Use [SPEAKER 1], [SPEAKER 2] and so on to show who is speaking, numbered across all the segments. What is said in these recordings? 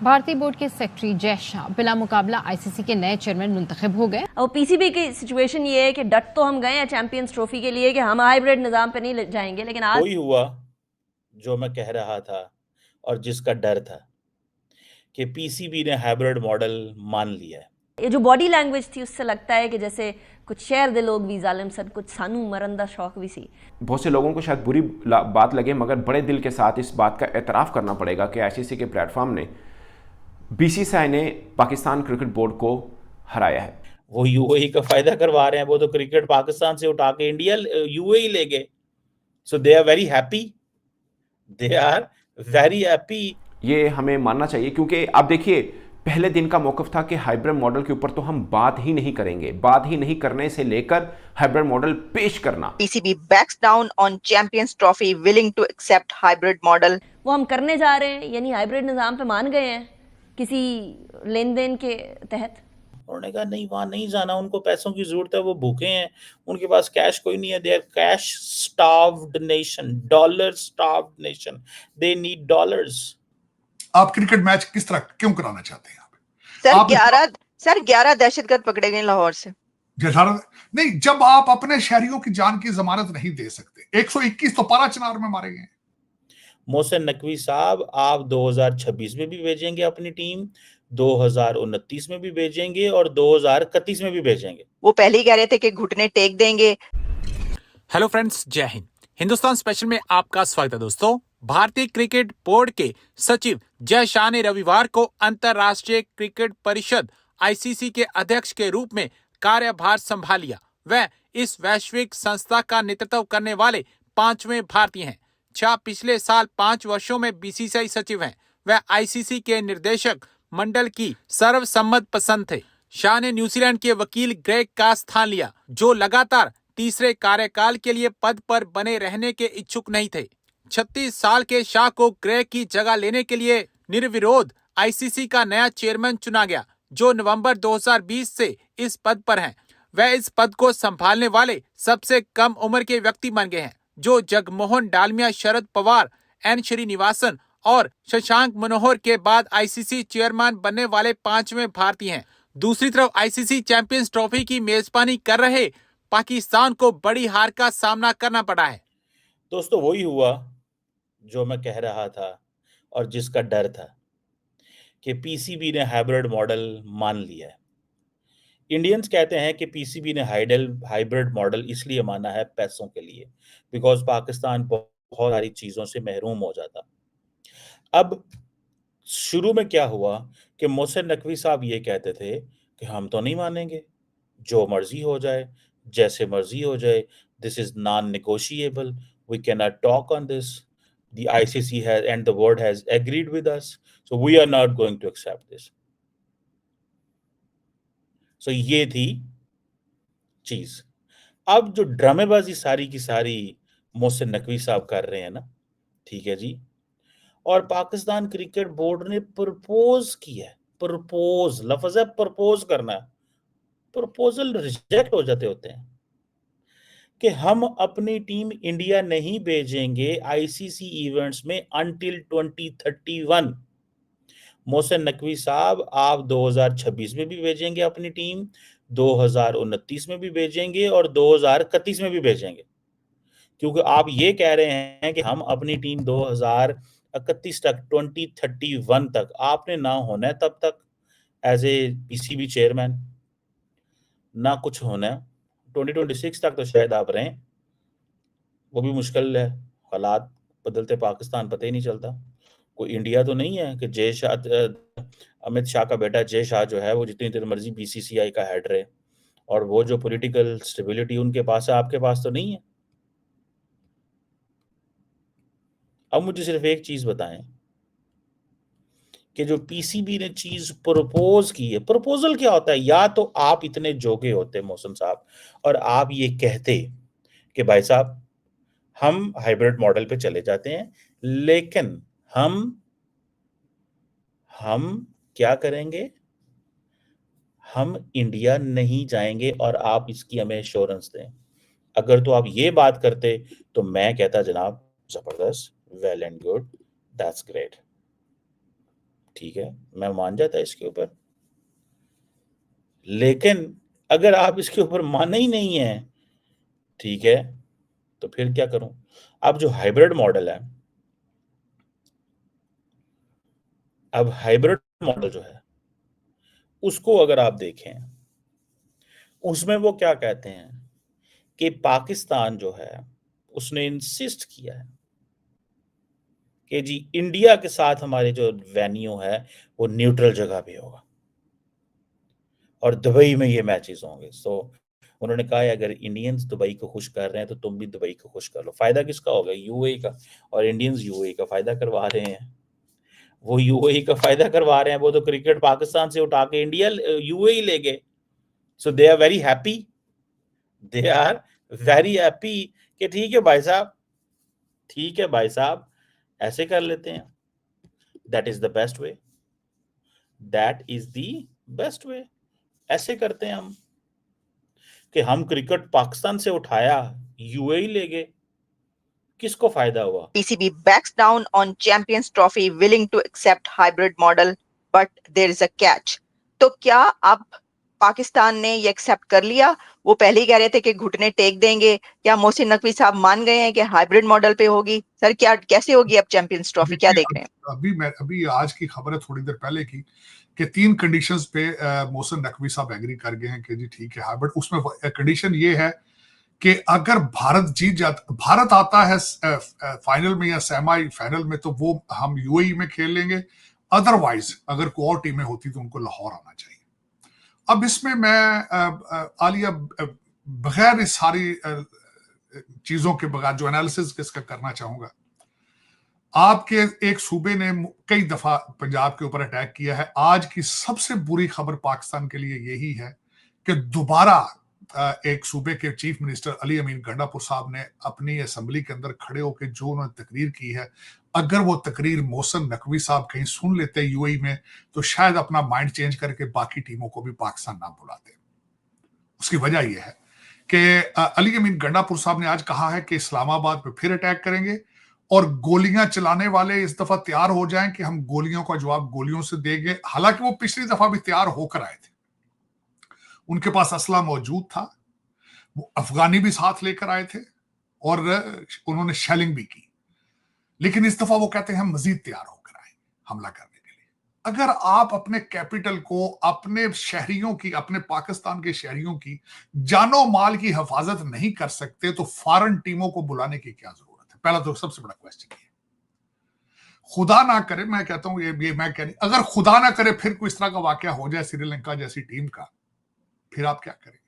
[SPEAKER 1] भारतीय बोर्ड के सेक्रेटरी जय शाह बिला मुकाबला आईसीसी के नए चेयरमैन मुंतखब हो गए।
[SPEAKER 2] और पीसीबी की सिचुएशन ये है कि डट तो हम गए हैं चैंपियंस ट्रॉफी के लिए कि हम हाइब्रिड निजाम पे नहीं जाएंगे, लेकिन आज
[SPEAKER 3] वही हुआ जो मैं कह रहा था और जिसका डर था कि पीसीबी ने हाइब्रिड मॉडल मान लिया है।
[SPEAKER 2] ये जो बॉडी लैंग्वेज थी उससे लगता है कि जैसे कुछ शेर दे लोग भी जालिम सन, कुछ सानू मरंदा शौक भी सी।
[SPEAKER 4] बहुत से लोगों को शायद बुरी बात लगे, मगर बड़े दिल के साथ इस बात का एतराफ़ करना पड़ेगा कि आईसीसी के प्लेटफॉर्म ने बीसीसीआई ने पाकिस्तान क्रिकेट बोर्ड को हराया है।
[SPEAKER 3] वो यूएई का फायदा करवा रहे हैं। वो तो क्रिकेट पाकिस्तान से उठा के इंडिया यूएई ले गए। So they are very happy, they are very happy.
[SPEAKER 4] ये हमें मानना चाहिए, क्योंकि आप देखिए पहले दिन का मौक़िफ़ था कि हाइब्रिड मॉडल के ऊपर तो हम बात ही नहीं करेंगे, बात ही नहीं करने से लेकर हाइब्रिड मॉडल पेश करना।
[SPEAKER 5] PCB backs down on Champions Trophy, willing to accept hybrid model.
[SPEAKER 2] वो हम करने जा रहे हैं, यानी हाइब्रिड निजाम पे मान गए हैं किसी लेन देन के तहत।
[SPEAKER 3] उन्होंने कहा नहीं, वहां नहीं जाना, उनको पैसों की जरूरत है, वो भूखे हैं, उनके पास कैश कोई नहीं है। They are cash starved nation, dollar starved nation, they need dollars.
[SPEAKER 6] आप क्रिकेट मैच किस तरह क्यों कराना चाहते हैं?
[SPEAKER 5] सर 11 दहशतगर्द पकड़े गए लाहौर से।
[SPEAKER 6] 11 नहीं, जब आप अपने शहरियों की जान की जमानत नहीं दे सकते। 121 तो पारा चनार में मारे गए।
[SPEAKER 3] मोहसिन नकवी साहब, आप 2026 में भी भेजेंगे अपनी टीम, 2029 में भी भेजेंगे और 2031 में भी भेजेंगे।
[SPEAKER 5] वो पहले ही कह रहे थे कि घुटने टेक देंगे।
[SPEAKER 7] हेलो फ्रेंड्स, जय हिंद। हिंदुस्तान स्पेशल में आपका स्वागत है दोस्तों। भारतीय क्रिकेट बोर्ड के सचिव जय शाह ने रविवार को अंतर्राष्ट्रीय क्रिकेट परिषद आईसीसी के अध्यक्ष के रूप में कार्यभार संभाल लिया। वह इस वैश्विक संस्था का नेतृत्व करने वाले 5वें भारतीय हैं। शाह पिछले साल 5 वर्षों में बीसीसीआई सचिव हैं। वह आईसीसी के निर्देशक मंडल की सर्वसम्मत पसंद थे। शाह ने न्यूजीलैंड के वकील ग्रेग का स्थान लिया, जो लगातार तीसरे कार्यकाल के लिए पद पर बने रहने के इच्छुक नहीं थे। 36 साल के शाह को ग्रेग की जगह लेने के लिए निर्विरोध आईसीसी का नया चेयरमैन चुना गया, जो नवंबर 2020 से इस पद पर हैं। वह इस पद को संभालने वाले सबसे कम उम्र के व्यक्ति बन गए हैं, जो जगमोहन डालमिया, शरद पवार, एन श्रीनिवासन और शशांक मनोहर के बाद आईसीसी चेयरमैन बनने वाले 5वें भारतीय हैं। दूसरी तरफ आईसीसी चैंपियंस ट्रॉफी की मेजबानी कर रहे पाकिस्तान को बड़ी हार का सामना करना पड़ा है।
[SPEAKER 3] दोस्तों, वही हुआ जो मैं कह रहा था और जिसका डर था कि पीसीबी ने हाइब्रिड मॉडल मान लिया है। इंडियंस कहते हैं कि पीसीबी ने हाइब्रिड मॉडल इसलिए माना है पैसों के लिए, बिकॉज पाकिस्तान बहुत सारी चीजों से महरूम हो जाता। अब शुरू में क्या हुआ कि मोहसिन नकवी साहब ये कहते थे कि हम तो नहीं मानेंगे, जो मर्जी हो जाए, जैसे मर्जी हो जाए, this is non negotiable, we can not talk on this, the ICC has and the board has agreed with us, so we are not going to accept this. So ये थी चीज। अब जो ड्रामेबाजी सारी की सारी मोहसिन नकवी साहब कर रहे हैं ना, ठीक है जी, और पाकिस्तान क्रिकेट बोर्ड ने प्रपोज किया है। प्रपोज लफ्ज है, प्रपोज करना है। प्रपोजल रिजेक्ट हो जाते होते हैं कि हम अपनी टीम इंडिया नहीं भेजेंगे आईसीसी इवेंट्स में अंटिल 2031। मोहसिन नकवी साहब, आप 2026 में भी भेजेंगे अपनी टीम, 2029 में भी भेजेंगे और 2031 में भी भेजेंगे, क्योंकि आप ये कह रहे हैं कि हम अपनी टीम 2031 तक, 2031 तक आपने ना होना है तब तक एज ए पीसीबी चेयरमैन, ना कुछ होना है। 2026 तक तो शायद आप रहें, वो भी मुश्किल है। हालात बदलते पाकिस्तान पता ही नहीं चलता। कोई इंडिया तो नहीं है कि जय शाह, अमित शाह का बेटा जय शाह जो है वो जितनी देर मर्जी बीसीसीआई का हेड रहे, और वो जो पॉलिटिकल स्टेबिलिटी उनके पास है, आपके पास तो नहीं है। अब मुझे सिर्फ एक चीज बताएं कि जो पीसीबी ने चीज प्रपोज की है, प्रपोजल क्या होता है? या तो आप इतने जोगे होते मोहसिन साहब और आप ये कहते कि भाई साहब हम हाइब्रिड मॉडल पे चले जाते हैं, लेकिन हम क्या करेंगे, हम इंडिया नहीं जाएंगे, और आप इसकी हमें एश्योरेंस दें। अगर तो आप ये बात करते तो मैं कहता जनाब जबरदस्त, well and good, that's great. ठीक है, मैं मान जाता इसके ऊपर, लेकिन अगर आप इसके ऊपर माने ही नहीं है, ठीक है, तो फिर क्या करूं? अब जो हाइब्रिड मॉडल है, अब हाइब्रिड मॉडल जो है उसको अगर आप देखें, उसमें वो क्या कहते हैं कि पाकिस्तान जो है उसने इंसिस्ट किया है कि जी इंडिया के साथ हमारे जो वेन्यू है वो न्यूट्रल जगह पे होगा और दुबई में ये मैचेस होंगे। तो उन्होंने कहा है अगर इंडियंस दुबई को खुश कर रहे हैं तो तुम भी दुबई को खुश कर लो। फायदा किसका होगा? यूएई का। और इंडियंस यूएई का फायदा करवा रहे हैं। वो यूएई का फायदा करवा रहे हैं, वो तो क्रिकेट पाकिस्तान से उठा के इंडिया यूएई ले गए। So they are very happy, they are very happy कि ठीक है भाई साहब, ठीक है भाई साहब, ऐसे कर लेते हैं। That is the best way, that is the best way. ऐसे करते हैं हम कि हम क्रिकेट पाकिस्तान से उठाया, यूएई ले गए, किसको फायदा हुआ?
[SPEAKER 5] PCB backs down on Champions Trophy, willing to accept hybrid model, but there is a catch. तो क्या अब पाकिस्तान ने ये एक्सेप्ट कर लिया? वो पहले ही कह रहे थे कि घुटने टेक देंगे। क्या मोहसिन नकवी साहब मान गए हैं कि हाइब्रिड मॉडल पे होगी? सर क्या कैसे होगी अब चैंपियंस ट्रॉफी, क्या देख रहे हैं?
[SPEAKER 6] अभी आज की खबर है थोड़ी देर पहले की कि 3 कंडीशंस पे मोहसिन नकवी साहब एग्री कर गए हैं कि जी ठीक है हाइब्रिड। उसमें कंडीशन ये है कि अगर भारत आता है फाइनल में या सेमी फाइनल में, तो वो हम यूएई में खेल लेंगे। अदरवाइज अगर कोई और टीमें होती तो उनको लाहौर आना चाहिए। अब इसमें मैं आलिया बगैर इस सारी चीजों के बगैर जो एनालिसिस इसका करना चाहूंगा, आपके एक सूबे ने कई दफा पंजाब के ऊपर अटैक किया है। आज की सबसे बुरी खबर पाकिस्तान के लिए यही है कि दोबारा एक सूबे के चीफ मिनिस्टर अली अमीन गंडापुर साहब ने अपनी असेंबली के अंदर खड़े होकर जो उन्होंने तकरीर की है, अगर वो तकरीर मोहसिन नकवी साहब कहीं सुन लेते यूएई में तो शायद अपना माइंड चेंज करके बाकी टीमों को भी पाकिस्तान ना बुलाते। उसकी वजह यह है कि अली अमीन गंडापुर साहब ने आज कहा है कि इस्लामाबाद पे फिर अटैक करेंगे और गोलियां चलाने वाले इस दफा तैयार हो जाएं कि हम गोलियों का जवाब गोलियों से देंगे। हालांकि वो पिछली दफा भी तैयार होकर आए थे, उनके पास असला मौजूद था, वो अफगानी भी साथ लेकर आए थे और उन्होंने शेलिंग भी की। लेकिन इस दफा वो कहते हैं हम मजीद तैयार होकर आए हमला करने के लिए। अगर आप अपने कैपिटल को, अपने शहरियों की, अपने पाकिस्तान के शहरियों की जानो माल की हिफाजत नहीं कर सकते तो फॉरेन टीमों को बुलाने की क्या जरूरत है? पहला तो सबसे बड़ा क्वेश्चन ये। खुदा ना करे, मैं कहता हूं ये मैं कह नहीं, अगर खुदा ना करे फिर कोई इस तरह का वाकया हो जाए श्रीलंका जैसी टीम का, फिर आप क्या करेंगे?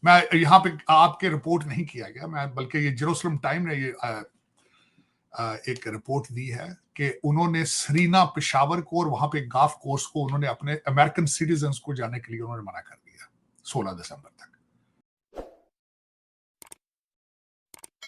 [SPEAKER 6] मैं यहां पे आपके रिपोर्ट नहीं किया गया, मैं बल्कि ये जेरूसलम टाइम ने ये एक रिपोर्ट दी है कि उन्होंने सरीना, पेशावर को और वहां पे गाल्फ कोर्स को उन्होंने अपने अमेरिकन सिटीजन्स को जाने के लिए उन्होंने मना कर दिया 16 दिसंबर तक।